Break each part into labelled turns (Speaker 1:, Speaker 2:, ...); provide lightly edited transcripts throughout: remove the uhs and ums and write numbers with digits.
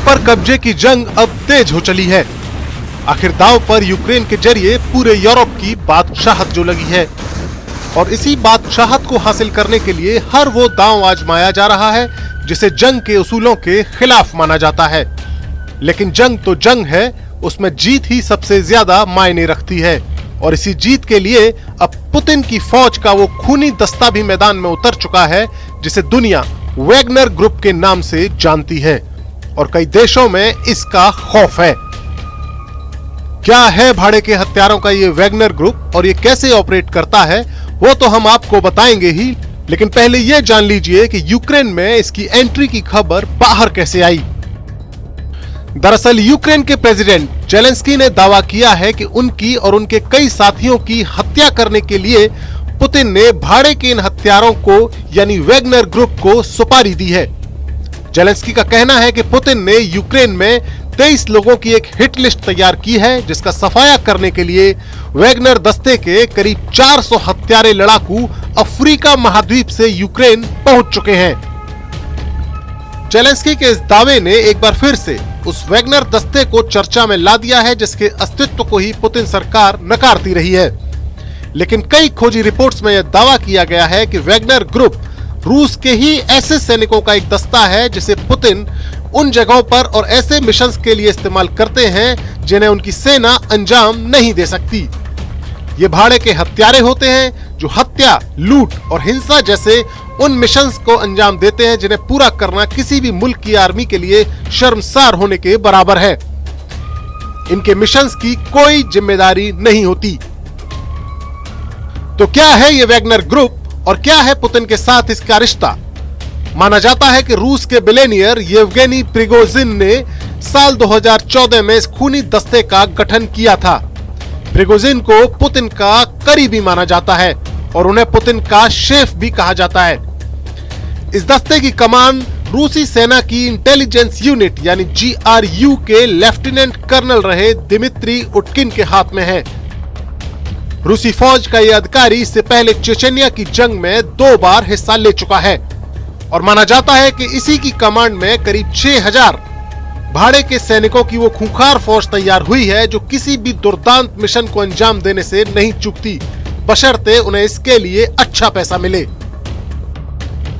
Speaker 1: पर कब्जे की जंग अब तेज हो चली है। आखिर दांव पर यूक्रेन के जरिए पूरे यूरोप की बादशाहत जो लगी है और इसी बादशाहत को हासिल करने के लिए हर वो दांव आजमाया जा रहा है जिसे जंग के उसूलों के खिलाफ माना जाता है। लेकिन जंग तो जंग है, उसमें जीत ही सबसे ज्यादा मायने रखती है और इसी जीत के लिए अब पुतिन की फौज का वो खूनी दस्ता भी मैदान में उतर चुका है जिसे दुनिया वैगनर ग्रुप के नाम से जानती है और कई देशों में इसका खौफ है। क्या है भाड़े के हथियारों का ये वैगनर ग्रुप और ये कैसे ऑपरेट करता है वो तो हम आपको बताएंगे ही, लेकिन पहले ये जान लीजिए कि यूक्रेन में इसकी एंट्री की खबर बाहर कैसे आई। दरअसल यूक्रेन के प्रेसिडेंट जेलेंस्की ने दावा किया है कि उनकी और उनके कई साथियों की हत्या करने के लिए पुतिन ने भाड़े के इन हथियारों को यानी वैगनर ग्रुप को सुपारी दी है। जेलेंस्की का कहना है कि पुतिन ने यूक्रेन में 23 लोगों की एक हिट लिस्ट तैयार की है जिसका सफाया करने के लिए वैगनर दस्ते के करीब 400 हत्यारे लड़ाकू अफ्रीका महाद्वीप से यूक्रेन पहुंच चुके हैं। जेलेंस्की के इस दावे ने एक बार फिर से उस वैगनर दस्ते को चर्चा में ला दिया है जिसके अस्तित्व को ही पुतिन सरकार नकारती रही है। लेकिन कई खोजी रिपोर्ट्स में यह दावा किया गया है कि वैगनर ग्रुप रूस के ही ऐसे सैनिकों का एक दस्ता है जिसे पुतिन उन जगहों पर और ऐसे मिशंस के लिए इस्तेमाल करते हैं जिन्हें उनकी सेना अंजाम नहीं दे सकती। ये भाड़े के हत्यारे होते हैं जो हत्या, लूट और हिंसा जैसे उन मिशंस को अंजाम देते हैं जिन्हें पूरा करना किसी भी मुल्क की आर्मी के लिए शर्मसार होने के बराबर है। इनके मिशंस की कोई जिम्मेदारी नहीं होती। तो क्या है ये वैगनर ग्रुप और क्या है पुतिन के साथ इसका रिश्ता? माना जाता है कि रूस के बिलियनियर येवगेनी प्रिगोजिन ने साल 2014 में इस खूनी दस्ते का गठन किया था। प्रिगोजिन को पुतिन का करीबी माना जाता है और उन्हें पुतिन का शेफ भी कहा जाता है। इस दस्ते की कमान रूसी सेना की इंटेलिजेंस यूनिट यानी GRU के लेफ्टिनेंट कर्नल रहे दिमित्री उटकिन के हाथ में है। रूसी फौज का यह अधिकारी इससे पहले चेचेनिया की जंग में 2 बार हिस्सा ले चुका है और माना जाता है कि इसी की कमांड में करीब 6000 भाड़े के सैनिकों की वो खूंखार फौज तैयार हुई है जो किसी भी दुर्दांत मिशन को अंजाम देने से नहीं चूकती, बशर्ते उन्हें इसके लिए अच्छा पैसा मिले।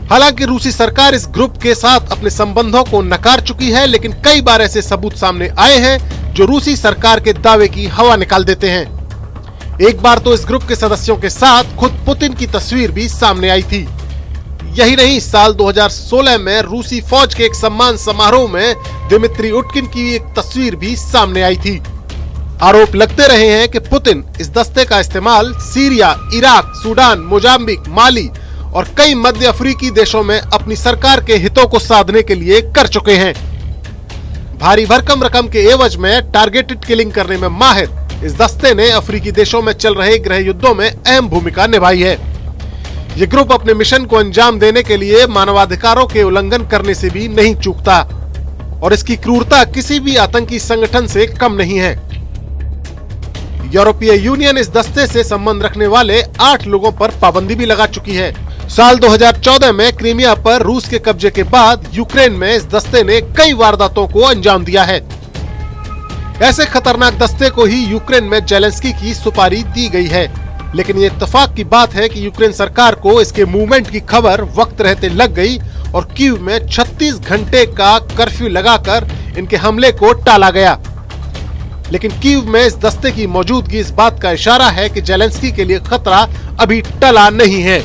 Speaker 1: हालांकि रूसी सरकार इस ग्रुप के साथ अपने संबंधों को नकार चुकी है, लेकिन कई बार ऐसे सबूत सामने आए हैं जो रूसी सरकार के दावे की हवा निकाल देते हैं। एक बार तो इस ग्रुप के सदस्यों के साथ खुद पुतिन की तस्वीर भी सामने आई थी। यही नहीं, साल 2016 में रूसी फौज के एक सम्मान समारोह में दिमित्री उटकिन की एक तस्वीर भी सामने आई थी। आरोप लगते रहे हैं कि पुतिन इस दस्ते का इस्तेमाल सीरिया, इराक, सूडान, मोजाम्बिक, माली और कई मध्य अफ्रीकी देशों में अपनी सरकार के हितों को साधने के लिए कर चुके हैं। भारी भरकम रकम के एवज में टारगेटेड किलिंग करने में माहिर इस दस्ते ने अफ्रीकी देशों में चल रहे गृह युद्धों में अहम भूमिका निभाई है। ये ग्रुप अपने मिशन को अंजाम देने के लिए मानवाधिकारों के उल्लंघन करने से भी नहीं चूकता और इसकी क्रूरता किसी भी आतंकी संगठन से कम नहीं है। यूरोपीय यूनियन इस दस्ते से संबंध रखने वाले 8 लोगों पर पाबंदी भी लगा चुकी है। साल 2014 में क्रीमिया पर रूस के कब्जे के बाद यूक्रेन में इस दस्ते ने कई वारदातों को अंजाम दिया है। ऐसे खतरनाक दस्ते को ही यूक्रेन में जेलेंस्की की सुपारी दी गई है, लेकिन ये इत्तेफाक की बात है कि यूक्रेन सरकार को इसके मूवमेंट की खबर वक्त रहते लग गई और कीव में 36 घंटे का कर्फ्यू लगाकर इनके हमले को टाला गया। लेकिन कीव में इस दस्ते की मौजूदगी इस बात का इशारा है कि जेलेंस्की के लिए खतरा अभी टला नहीं है।